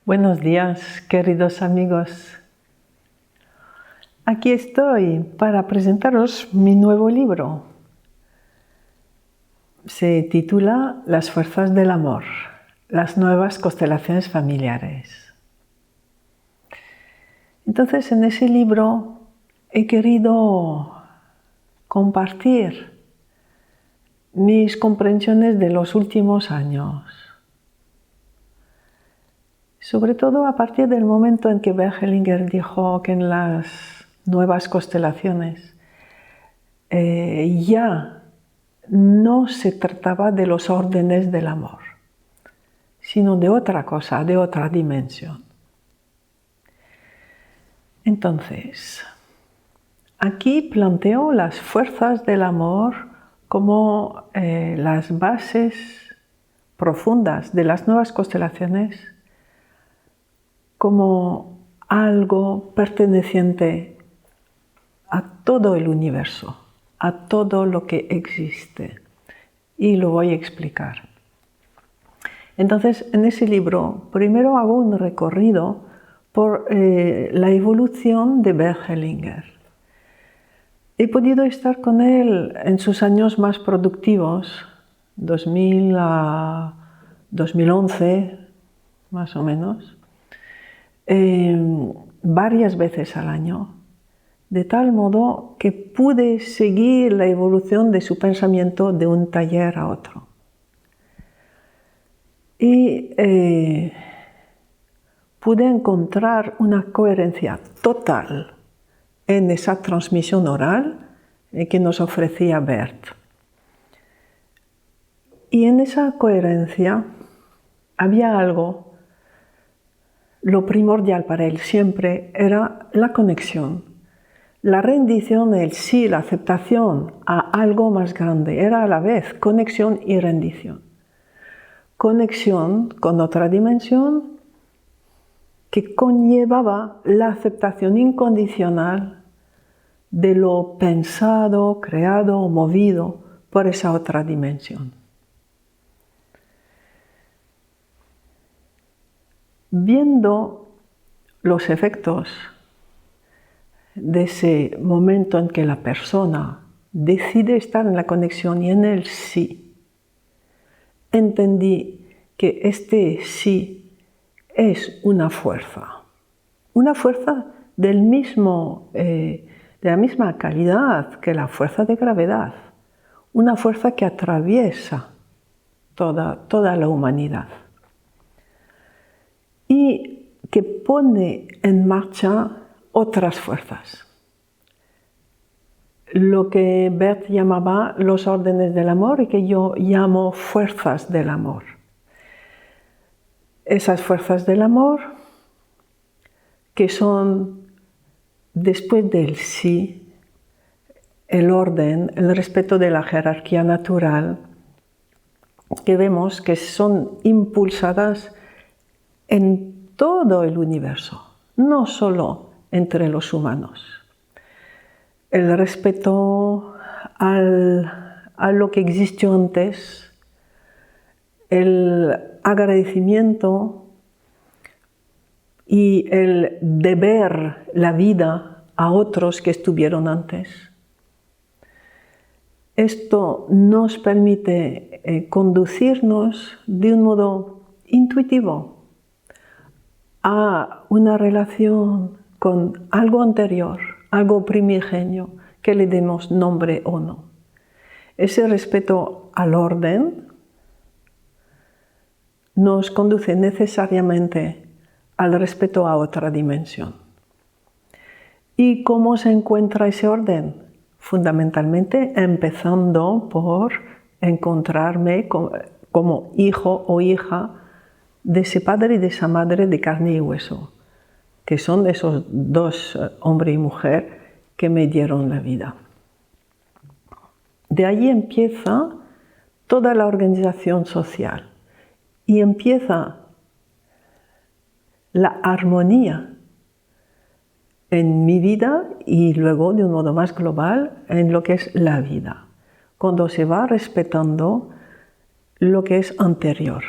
Buenos días, queridos amigos. Aquí estoy para presentaros mi nuevo libro. Se titula Las fuerzas del amor, las nuevas constelaciones familiares. Entonces, en ese libro he querido compartir mis comprensiones de los últimos años. Sobre todo a partir del momento en que Bert Hellinger dijo que en las nuevas constelaciones ya no se trataba de los órdenes del amor, sino de otra cosa, de otra dimensión. Entonces, aquí planteo las fuerzas del amor como las bases profundas de las nuevas constelaciones, como algo perteneciente a todo el universo, a todo lo que existe. Y lo voy a explicar. Entonces, en ese libro, primero hago un recorrido por la evolución de Bert Hellinger. He podido estar con él en sus años más productivos, 2000 a 2011, más o menos, varias veces al año, de tal modo que pude seguir la evolución de su pensamiento de un taller a otro. Y pude encontrar una coherencia total en esa transmisión oral que nos ofrecía Bert. Y en esa coherencia había algo. Lo primordial para él siempre era la conexión, la rendición, el sí, la aceptación a algo más grande. Era a la vez conexión y rendición. Conexión con otra dimensión que conllevaba la aceptación incondicional de lo pensado, creado o movido por esa otra dimensión. Viendo los efectos de ese momento en que la persona decide estar en la conexión y en el sí, entendí que este sí es una fuerza de la misma calidad que la fuerza de gravedad, una fuerza que atraviesa toda la humanidad y que pone en marcha otras fuerzas. Lo que Bert llamaba los órdenes del amor y que yo llamo fuerzas del amor. Esas fuerzas del amor que son, después del sí, el orden, el respeto de la jerarquía natural, que vemos que son impulsadas en todo el universo, no solo entre los humanos. El respeto a lo que existió antes, el agradecimiento y el deber la vida a otros que estuvieron antes. Esto nos permite conducirnos de un modo intuitivo a una relación con algo anterior, algo primigenio, que le demos nombre o no. Ese respeto al orden nos conduce necesariamente al respeto a otra dimensión. ¿Y cómo se encuentra ese orden? Fundamentalmente empezando por encontrarme como hijo o hija de ese padre y de esa madre de carne y hueso, que son esos dos, hombre y mujer, que me dieron la vida. De allí empieza toda la organización social y empieza la armonía en mi vida y luego de un modo más global en lo que es la vida, cuando se va respetando lo que es anterior.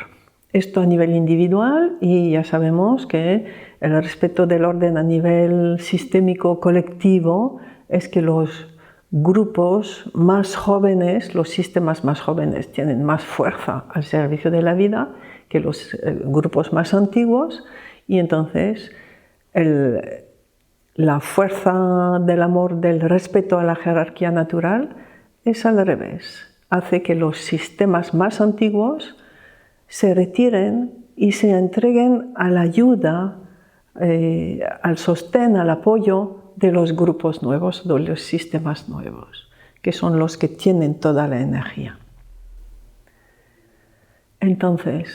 Esto a nivel individual, y ya sabemos que el respeto del orden a nivel sistémico colectivo es que los grupos más jóvenes, los sistemas más jóvenes tienen más fuerza al servicio de la vida que los grupos más antiguos, y entonces la fuerza del amor, del respeto a la jerarquía natural es al revés. Hace que los sistemas más antiguos se retiren y se entreguen a la ayuda, al sostén, al apoyo de los grupos nuevos, de los sistemas nuevos, que son los que tienen toda la energía. Entonces,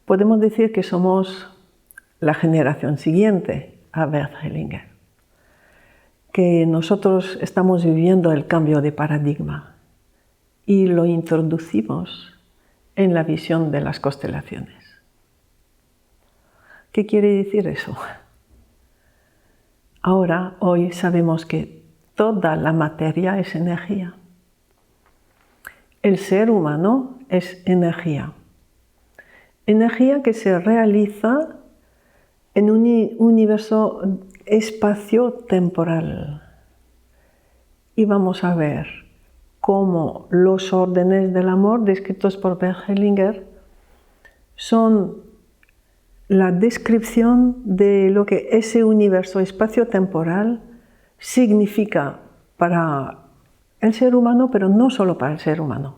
podemos decir que somos la generación siguiente a Bert Hellinger, que nosotros estamos viviendo el cambio de paradigma y lo introducimos en la visión de las constelaciones. ¿Qué quiere decir eso? Ahora, hoy sabemos que toda la materia es energía. El ser humano es energía. Energía que se realiza en un universo espacio-temporal. Y vamos a ver cómo los órdenes del amor descritos por Bert Hellinger son la descripción de lo que ese universo espacio-temporal significa para el ser humano, pero no solo para el ser humano,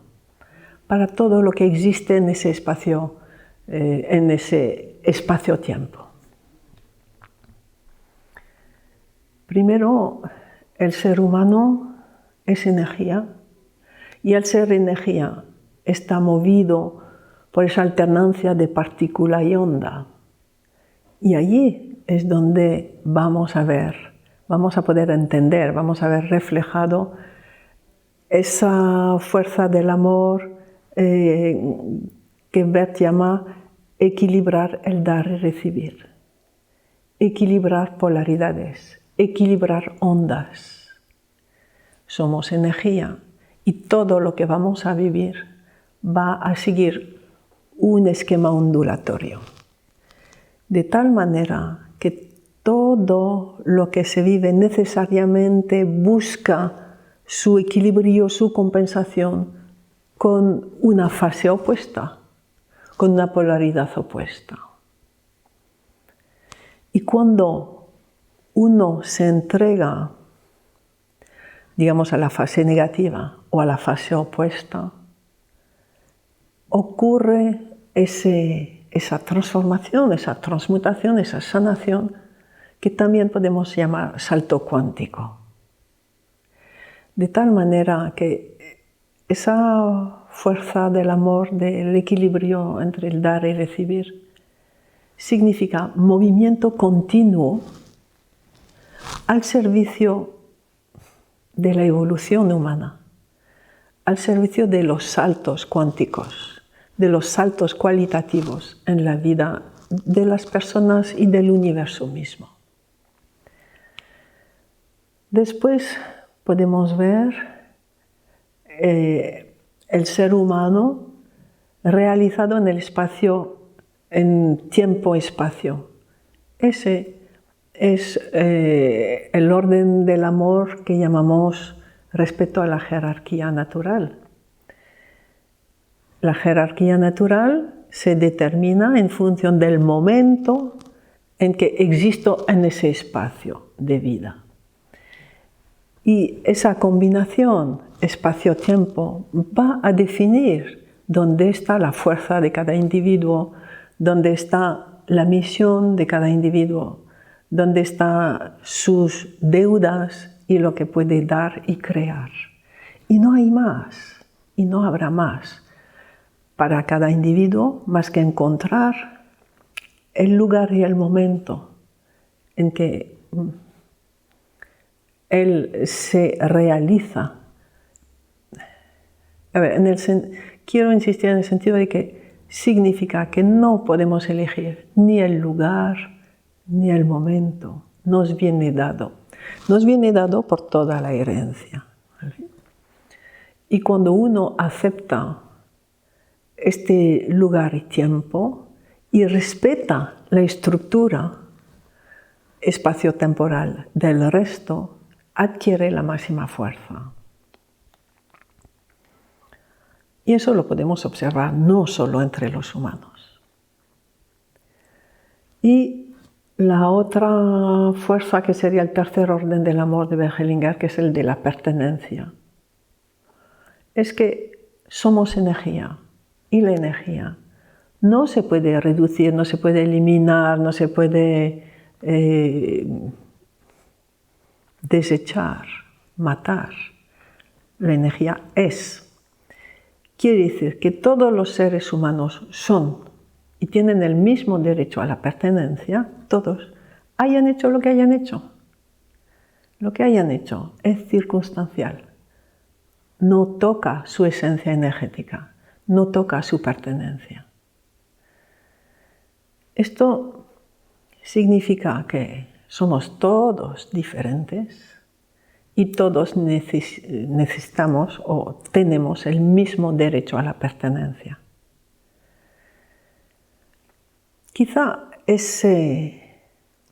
para todo lo que existe en ese espacio-tiempo. Primero, el ser humano es energía, y al ser energía está movido por esa alternancia de partícula y onda. Y allí es donde vamos a poder entender, vamos a ver reflejado esa fuerza del amor que Bert llama equilibrar el dar y recibir, equilibrar polaridades, equilibrar ondas. Somos energía y todo lo que vamos a vivir va a seguir un esquema ondulatorio. De tal manera que todo lo que se vive necesariamente busca su equilibrio, su compensación con una fase opuesta, con una polaridad opuesta. Y cuando uno se entrega, digamos, a la fase negativa o a la fase opuesta, ocurre esa transformación, esa transmutación, esa sanación, que también podemos llamar salto cuántico. De tal manera que esa fuerza del amor, del equilibrio entre el dar y recibir, significa movimiento continuo al servicio de la evolución humana, al servicio de los saltos cuánticos, de los saltos cualitativos en la vida de las personas y del universo mismo. Después podemos ver el ser humano realizado en el espacio, en tiempo-espacio. Ese es el orden del amor que llamamos respeto a la jerarquía natural. La jerarquía natural se determina en función del momento en que existo en ese espacio de vida. Y esa combinación espacio-tiempo va a definir dónde está la fuerza de cada individuo, dónde está la misión de cada individuo, dónde están sus deudas y lo que puede dar y crear. Y no hay más, y no habrá más para cada individuo más que encontrar el lugar y el momento en que él se realiza. A ver, quiero insistir en el sentido de que significa que no podemos elegir ni el lugar ni el momento. Nos viene dado. Nos viene dado por toda la herencia. ¿Vale? Y cuando uno acepta este lugar y tiempo y respeta la estructura espacio-temporal del resto, adquiere la máxima fuerza. Y eso lo podemos observar no solo entre los humanos. Y la otra fuerza, que sería el tercer orden del amor de Bert Hellinger, que es el de la pertenencia, es que somos energía, y la energía no se puede reducir, no se puede eliminar, no se puede desechar, matar. La energía es. Quiere decir que todos los seres humanos son y tienen el mismo derecho a la pertenencia, todos, hayan hecho lo que hayan hecho. Lo que hayan hecho es circunstancial. No toca su esencia energética, no toca su pertenencia. Esto significa que somos todos diferentes y todos necesitamos o tenemos el mismo derecho a la pertenencia. Quizá ese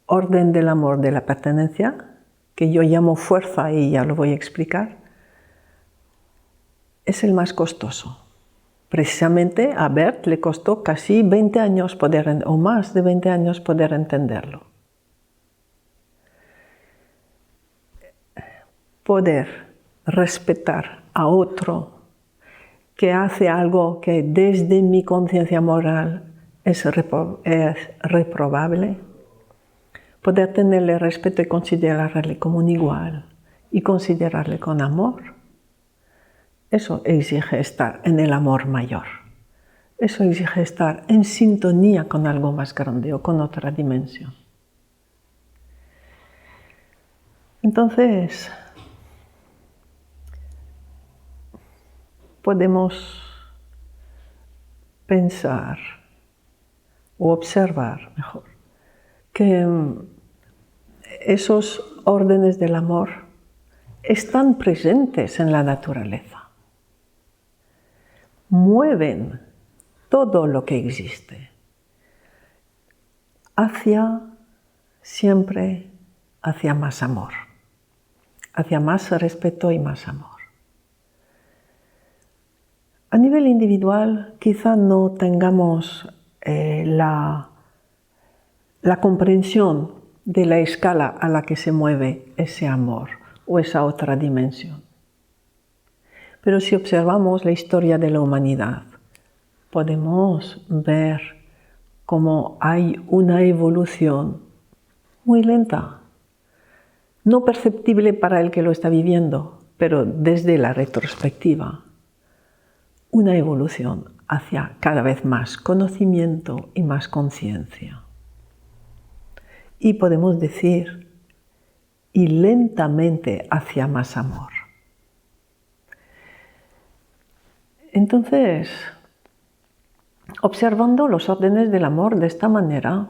orden del amor de la pertenencia, que yo llamo fuerza y ya lo voy a explicar, es el más costoso. Precisamente a Bert le costó casi 20 años o más de 20 años poder entenderlo. Poder respetar a otro que hace algo que desde mi conciencia moral es reprobable, poder tenerle respeto y considerarle como un igual y considerarle con amor, eso exige estar en el amor mayor. Eso exige estar en sintonía con algo más grande o con otra dimensión. Entonces, podemos pensar o observar mejor que esos órdenes del amor están presentes en la naturaleza. Mueven todo lo que existe siempre hacia más amor, hacia más respeto y más amor. A nivel individual, quizá no tengamos la comprensión de la escala a la que se mueve ese amor o esa otra dimensión. Pero si observamos la historia de la humanidad, podemos ver cómo hay una evolución muy lenta, no perceptible para el que lo está viviendo, pero desde la retrospectiva, una evolución hacia cada vez más conocimiento y más conciencia. Y podemos decir, y lentamente hacia más amor. Entonces, observando los órdenes del amor de esta manera,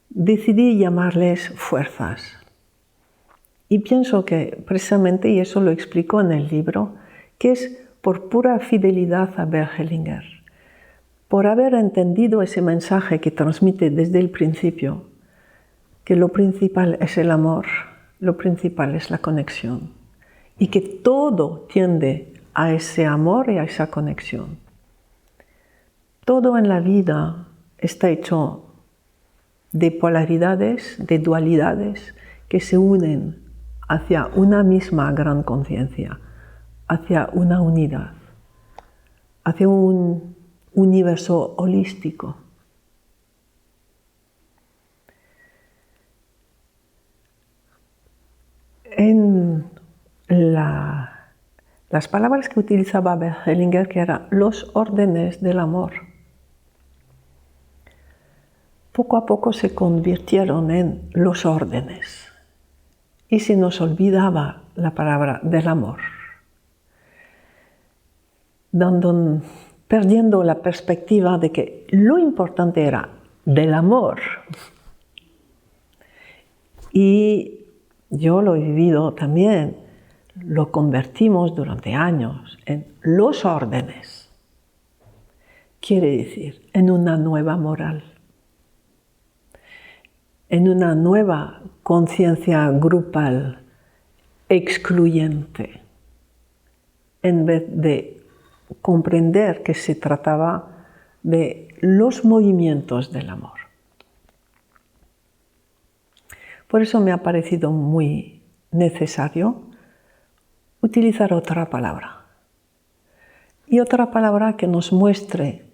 decidí llamarles fuerzas. Y pienso que precisamente, y eso lo explico en el libro, que es por pura fidelidad a Bert Hellinger, por haber entendido ese mensaje que transmite desde el principio, que lo principal es el amor, lo principal es la conexión, y que todo tiende a ese amor y a esa conexión. Todo en la vida está hecho de polaridades, de dualidades que se unen hacia una misma gran conciencia, hacia una unidad, hacia un universo holístico. En las palabras que utilizaba Bert Hellinger, que eran los órdenes del amor, poco a poco se convirtieron en los órdenes y se nos olvidaba la palabra del amor, perdiendo la perspectiva de que lo importante era del amor. Y yo lo he vivido también. lo convertimos durante años en los órdenes. Quiere decir, en una nueva moral, en una nueva conciencia grupal excluyente, en vez de comprender que se trataba de los movimientos del amor. Por eso me ha parecido muy necesario utilizar otra palabra. Y otra palabra que nos muestre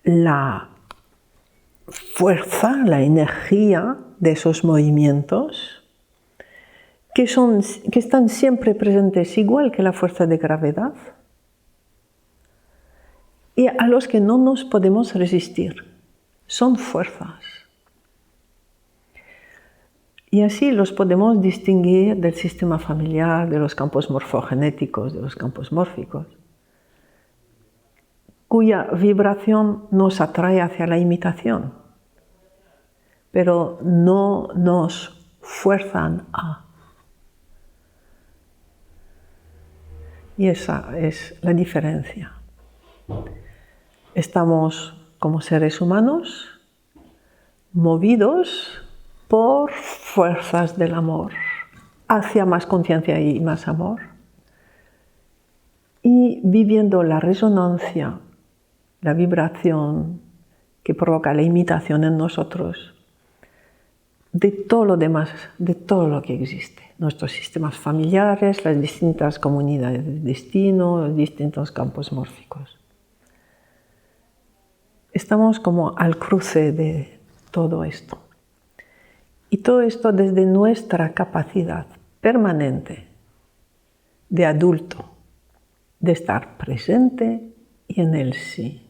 la fuerza, la energía de esos movimientos que están siempre presentes, igual que la fuerza de gravedad, y a los que no nos podemos resistir. Son fuerzas. Y así los podemos distinguir del sistema familiar, de los campos morfogenéticos, de los campos mórficos, cuya vibración nos atrae hacia la imitación, pero no nos fuerzan a. Y esa es la diferencia. Estamos como seres humanos movidos por fuerzas del amor, hacia más conciencia y más amor, y viviendo la resonancia, la vibración que provoca la imitación en nosotros de todo lo demás, de todo lo que existe. Nuestros sistemas familiares, las distintas comunidades de destino, los distintos campos mórficos. Estamos como al cruce de todo esto. Y todo esto desde nuestra capacidad permanente de adulto, de estar presente y en el sí.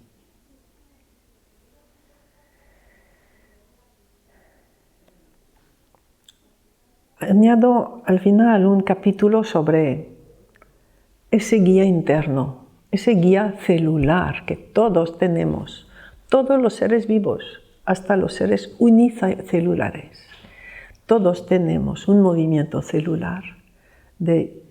Añado al final un capítulo sobre ese guía interno, ese guía celular que todos tenemos, todos los seres vivos, hasta los seres unicelulares. Todos tenemos un movimiento celular de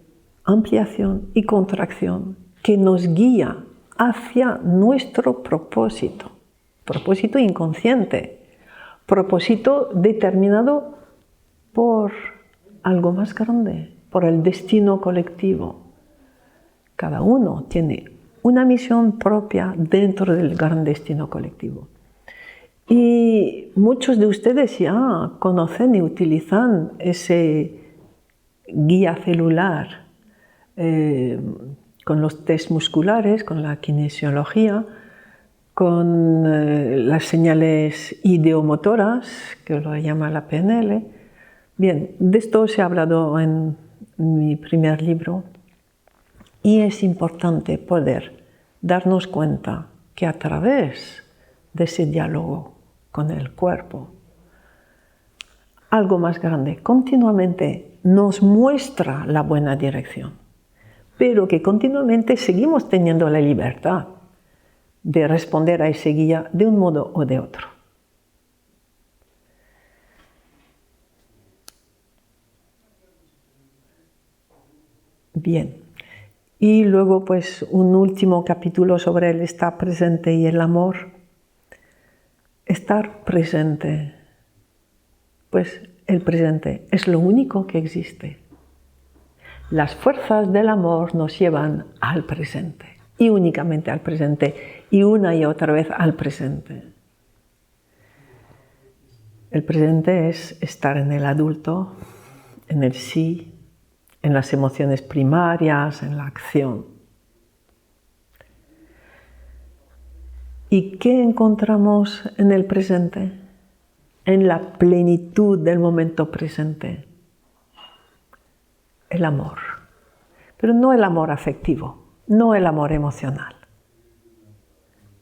ampliación y contracción que nos guía hacia nuestro propósito inconsciente, propósito determinado por algo más grande, por el destino colectivo. Cada uno tiene una misión propia dentro del gran destino colectivo. Y muchos de ustedes ya conocen y utilizan ese guía celular con los test musculares, con la kinesiología, con las señales ideomotoras, que lo llama la PNL. Bien, de esto se ha hablado en mi primer libro y es importante poder darnos cuenta que a través de ese diálogo con el cuerpo, algo más grande continuamente nos muestra la buena dirección, pero que continuamente seguimos teniendo la libertad de responder a ese guía de un modo o de otro. Bien, y luego pues un último capítulo sobre el estar presente y el amor. Estar presente, pues el presente es lo único que existe. Las fuerzas del amor nos llevan al presente, y únicamente al presente, y una y otra vez al presente. El presente es estar en el adulto, en el sí, en las emociones primarias, en la acción. ¿Y qué encontramos en el presente? En la plenitud del momento presente. El amor. Pero no el amor afectivo, no el amor emocional.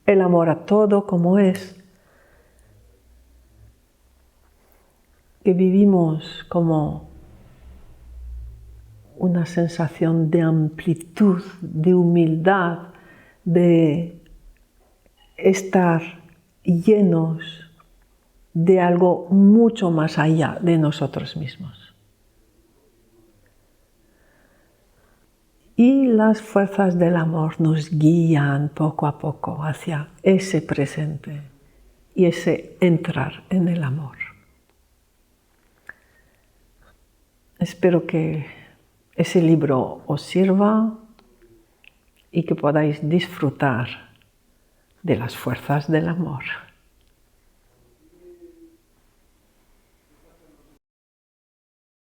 El amor a todo como es. Que vivimos como una sensación de amplitud, de humildad, de estar llenos de algo mucho más allá de nosotros mismos. Y las fuerzas del amor nos guían poco a poco hacia ese presente y ese entrar en el amor. Espero que ese libro os sirva y que podáis disfrutar de las fuerzas del amor.